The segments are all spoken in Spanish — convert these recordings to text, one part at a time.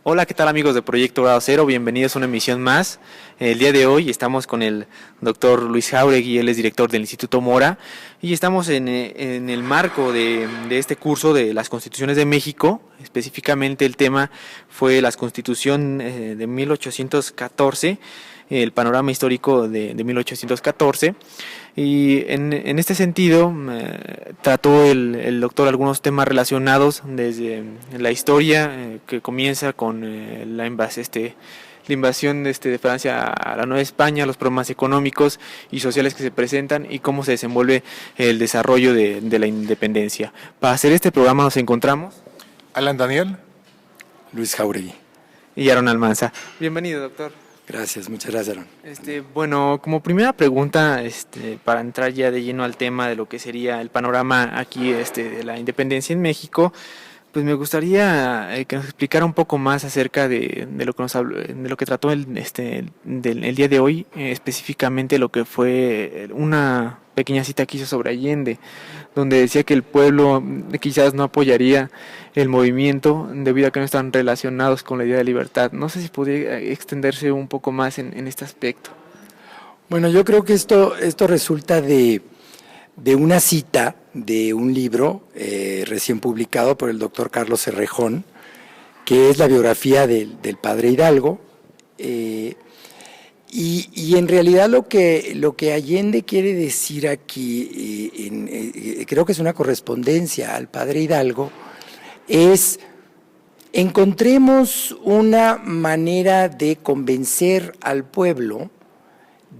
Hola, ¿qué tal amigos de Proyecto Grado Cero? Bienvenidos a una emisión más. El día de hoy estamos con el doctor Luis Jáuregui, él es director del Instituto Mora, y estamos en el marco de este curso de las Constituciones de México. Específicamente el tema fue la Constitución de 1814, el panorama histórico de 1814. Y en este sentido trató el doctor algunos temas relacionados desde la historia que comienza con la invasión de Francia a la Nueva España, los problemas económicos y sociales que se presentan y cómo se desenvuelve el desarrollo de la independencia. Para hacer este programa nos encontramos Alan Daniel, Luis Jáuregui y Aaron Almanza. Bienvenido, doctor. Gracias, muchas gracias, Aaron. Bueno, como primera pregunta, para entrar ya de lleno al tema de lo que sería el panorama aquí de la independencia en México, pues me gustaría que nos explicara un poco más acerca de lo que nos habló, de lo que trató el día de hoy, específicamente lo que fue una pequeña cita que hizo sobre Allende, donde decía que el pueblo quizás no apoyaría el movimiento debido a que no están relacionados con la idea de libertad. No sé si podría extenderse un poco más en este aspecto. Bueno, yo creo que esto resulta de una cita de un libro recién publicado por el doctor Carlos Cerrejón, que es la biografía del padre Hidalgo, y en realidad lo que Allende quiere decir aquí, creo que es una correspondencia al padre Hidalgo, es: encontremos una manera de convencer al pueblo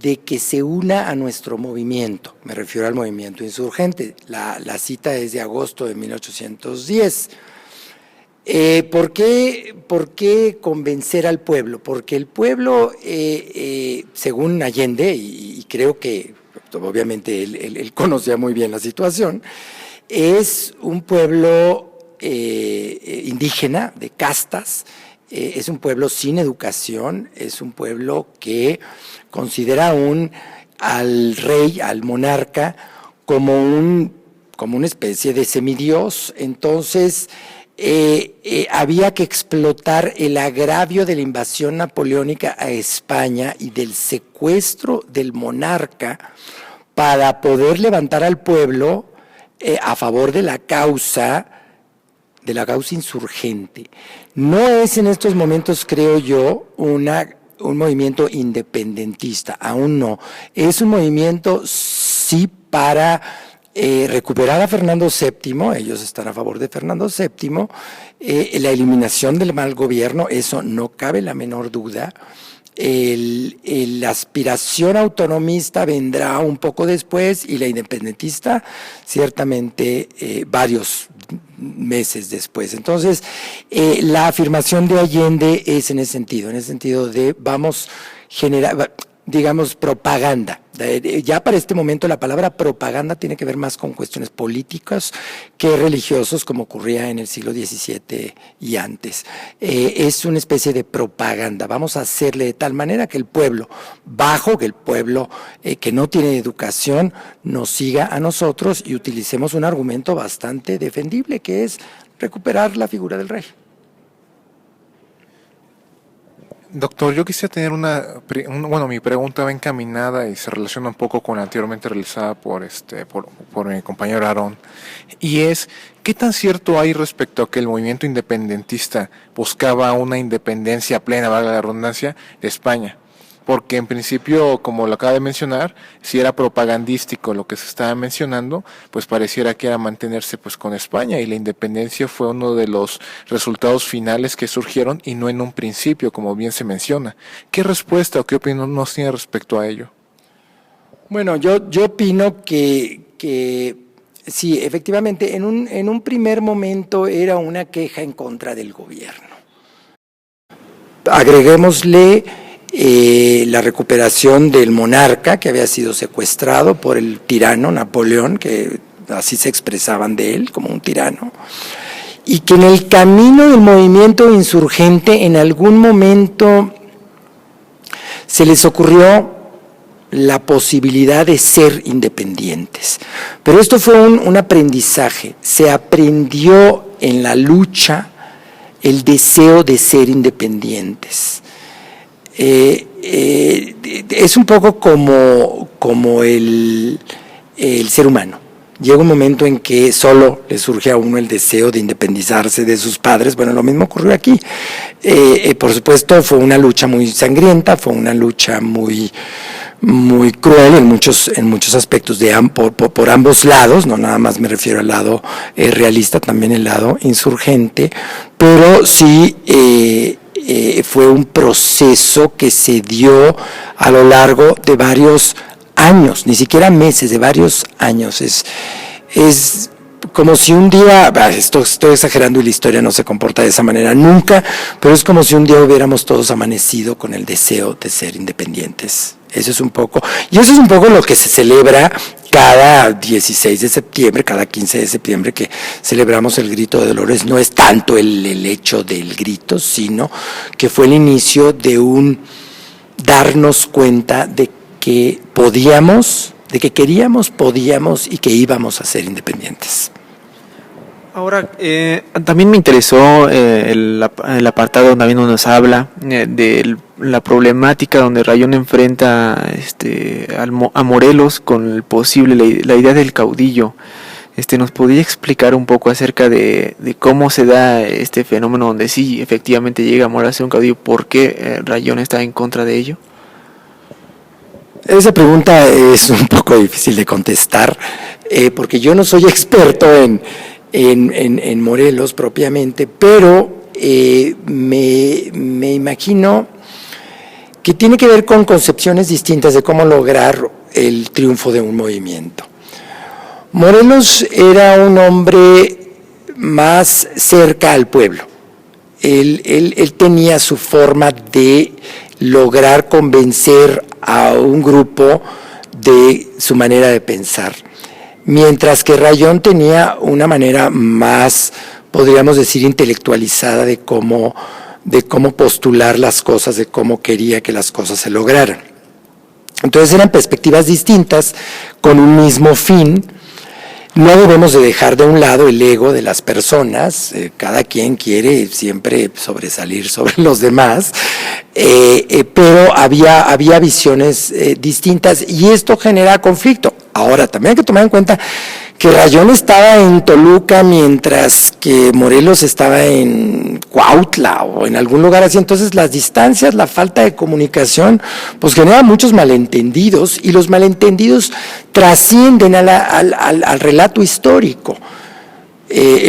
de que se una a nuestro movimiento. Me refiero al movimiento insurgente. La cita es de agosto de 1810. ¿Por qué convencer al pueblo? Porque el pueblo, según Allende, y creo que obviamente él conocía muy bien la situación, es un pueblo indígena, de castas, es un pueblo sin educación, es un pueblo que considera al rey, al monarca, como una especie de semidios. Entonces había que explotar el agravio de la invasión napoleónica a España y del secuestro del monarca para poder levantar al pueblo a favor de la causa insurgente. No es en estos momentos, creo yo, un movimiento independentista, aún no. Es un movimiento sí para recuperar a Fernando VII, ellos están a favor de Fernando VII, la eliminación del mal gobierno, eso no cabe la menor duda. La aspiración autonomista vendrá un poco después y la independentista ciertamente varios meses después. Entonces, la afirmación de Allende es en ese sentido de vamos generar, digamos, propaganda. Ya para este momento la palabra propaganda tiene que ver más con cuestiones políticas que religiosos, como ocurría en el siglo XVII y antes. Es una especie de propaganda. Vamos a hacerle de tal manera que el pueblo que no tiene educación nos siga a nosotros y utilicemos un argumento bastante defendible, que es recuperar la figura del rey. Doctor, yo quisiera tener mi pregunta va encaminada y se relaciona un poco con la anteriormente realizada por mi compañero Aarón, y es: ¿qué tan cierto hay respecto a que el movimiento independentista buscaba una independencia plena, valga la redundancia, de España? Porque en principio, como lo acaba de mencionar, si era propagandístico lo que se estaba mencionando, pues pareciera que era mantenerse pues con España, y la independencia fue uno de los resultados finales que surgieron y no en un principio, como bien se menciona. ¿Qué respuesta o qué opinión nos tiene respecto a ello? Bueno, yo opino que sí, efectivamente, en un primer momento era una queja en contra del gobierno. Agreguémosle la recuperación del monarca, que había sido secuestrado por el tirano Napoleón, que así se expresaban de él, como un tirano, y que en el camino del movimiento insurgente en algún momento se les ocurrió la posibilidad de ser independientes. Pero esto fue un aprendizaje, se aprendió en la lucha el deseo de ser independientes. Es un poco como el ser humano. Llega un momento en que solo le surge a uno el deseo de independizarse de sus padres. Bueno, lo mismo ocurrió aquí. Por supuesto, fue una lucha muy sangrienta, fue una lucha muy cruel en muchos aspectos por ambos lados. No nada más me refiero al lado realista, también el lado insurgente, pero sí fue un proceso que se dio a lo largo de varios años, ni siquiera meses, de varios años. Es como si un día, estoy exagerando y la historia no se comporta de esa manera nunca, pero es como si un día hubiéramos todos amanecido con el deseo de ser independientes. Eso es un poco lo que se celebra cada 16 de septiembre, cada 15 de septiembre que celebramos el Grito de Dolores. No es tanto el hecho del grito, sino que fue el inicio de un darnos cuenta de que queríamos, podíamos y que íbamos a ser independientes. Ahora, también me interesó el apartado donde también nos habla de la problemática donde Rayón enfrenta a Morelos con el posible, la idea del caudillo. ¿Nos podría explicar un poco acerca de cómo se da este fenómeno donde sí efectivamente llega Morelos a ser un caudillo? ¿Por qué Rayón está en contra de ello? Esa pregunta es un poco difícil de contestar, porque yo no soy experto en Morelos propiamente, pero me imagino que tiene que ver con concepciones distintas de cómo lograr el triunfo de un movimiento. Morelos era un hombre más cerca al pueblo. Él tenía su forma de lograr convencer a un grupo de su manera de pensar, mientras que Rayón tenía una manera más, podríamos decir, intelectualizada de cómo postular las cosas, de cómo quería que las cosas se lograran. Entonces eran perspectivas distintas con un mismo fin. No debemos de dejar de un lado el ego de las personas, cada quien quiere siempre sobresalir sobre los demás, pero había visiones distintas y esto genera conflicto. Ahora, también hay que tomar en cuenta que Rayón estaba en Toluca mientras que Morelos estaba en Cuautla o en algún lugar así, entonces las distancias, la falta de comunicación, pues genera muchos malentendidos y los malentendidos trascienden al relato histórico.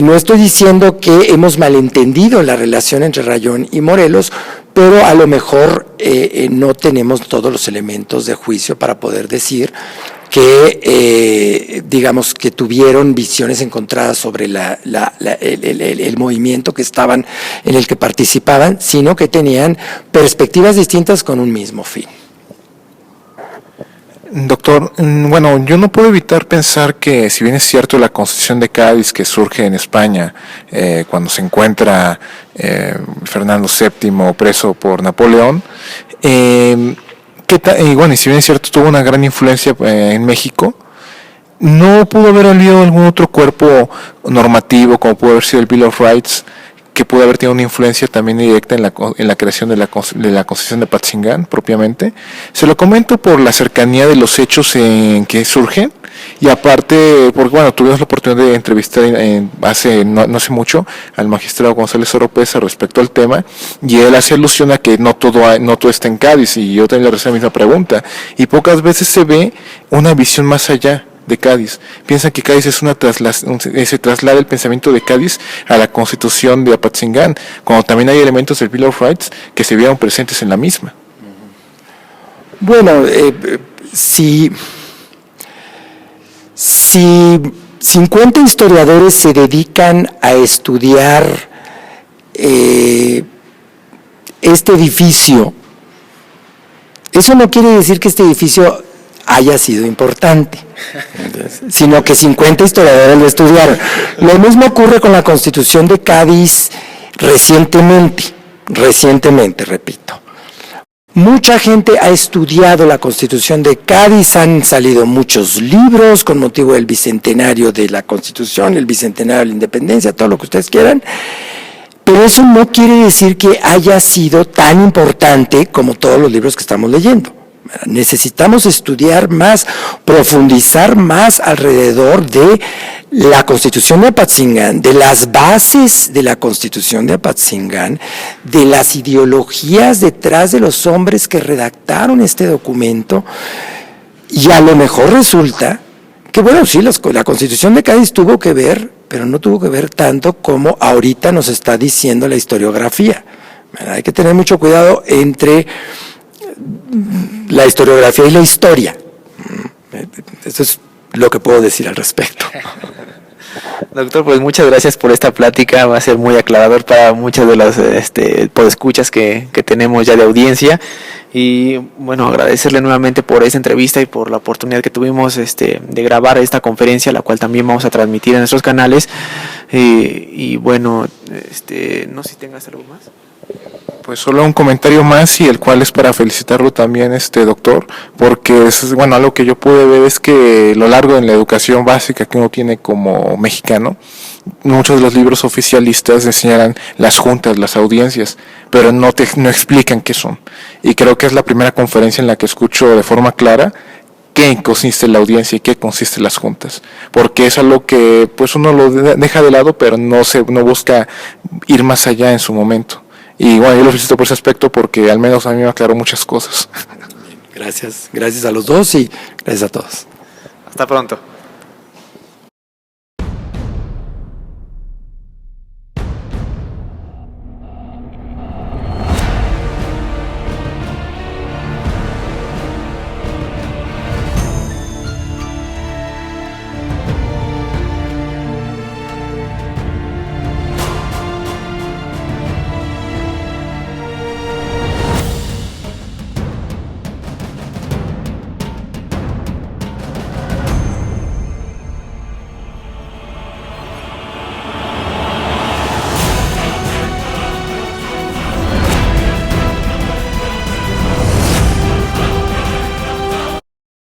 No estoy diciendo que hemos malentendido la relación entre Rayón y Morelos, pero a lo mejor no tenemos todos los elementos de juicio para poder decir que digamos que tuvieron visiones encontradas sobre el movimiento en el que participaban, sino que tenían perspectivas distintas con un mismo fin. Doctor, bueno, yo no puedo evitar pensar que, si bien es cierto la Constitución de Cádiz que surge en España cuando se encuentra Fernando VII preso por Napoleón, y bueno, y si bien es cierto tuvo una gran influencia en México, no pudo haber habido algún otro cuerpo normativo como pudo haber sido el Bill of Rights, que pudo haber tenido una influencia también directa en la creación de la Constitución de Apatzingán propiamente. Se lo comento por la cercanía de los hechos en que surgen, y aparte, porque bueno, tuvimos la oportunidad de entrevistar no hace mucho al magistrado González Oropesa respecto al tema, y él hace alusión a que no todo está en Cádiz, y yo también le hice la misma pregunta, y pocas veces se ve una visión más allá de Cádiz. Piensan que Cádiz es se traslada el pensamiento de Cádiz a la Constitución de Apatzingán, cuando también hay elementos del Bill of Rights que se vieron presentes en la misma. Bueno, si 50 historiadores se dedican a estudiar este edificio, eso no quiere decir que este edificio haya sido importante, sino que 50 historiadores lo estudiaron. Lo mismo ocurre con la Constitución de Cádiz recientemente, repito. Mucha gente ha estudiado la Constitución de Cádiz, han salido muchos libros con motivo del bicentenario de la Constitución, el bicentenario de la Independencia, todo lo que ustedes quieran, Pero eso no quiere decir que haya sido tan importante como todos los libros que estamos leyendo. Necesitamos estudiar más, profundizar más alrededor de la Constitución de Apatzingán, de las bases de la Constitución de Apatzingán, de las ideologías detrás de los hombres que redactaron este documento, y a lo mejor resulta que, bueno, sí, la Constitución de Cádiz tuvo que ver, pero no tuvo que ver tanto como ahorita nos está diciendo la historiografía. Hay que tener mucho cuidado entre la historiografía y la historia. Eso es lo que puedo decir al respecto. Doctor, pues muchas gracias por esta plática, va a ser muy aclarador para muchas de las podescuchas que tenemos ya de audiencia, y bueno, agradecerle nuevamente por esta entrevista y por la oportunidad que tuvimos de grabar esta conferencia, la cual también vamos a transmitir en nuestros canales, y bueno, no sé si tengas algo más. Pues solo un comentario más, y el cual es para felicitarlo también, doctor, porque es, bueno, algo que yo pude ver es que a lo largo de la educación básica que uno tiene como mexicano, muchos de los libros oficialistas enseñarán las juntas, las audiencias, pero no explican qué son. Y creo que es la primera conferencia en la que escucho de forma clara qué consiste la audiencia y qué consiste las juntas, porque es algo que pues uno lo deja de lado, pero no busca ir más allá en su momento. Y bueno, yo lo felicito por ese aspecto, porque al menos a mí me aclaró muchas cosas. Gracias a los dos y gracias a todos. Hasta pronto.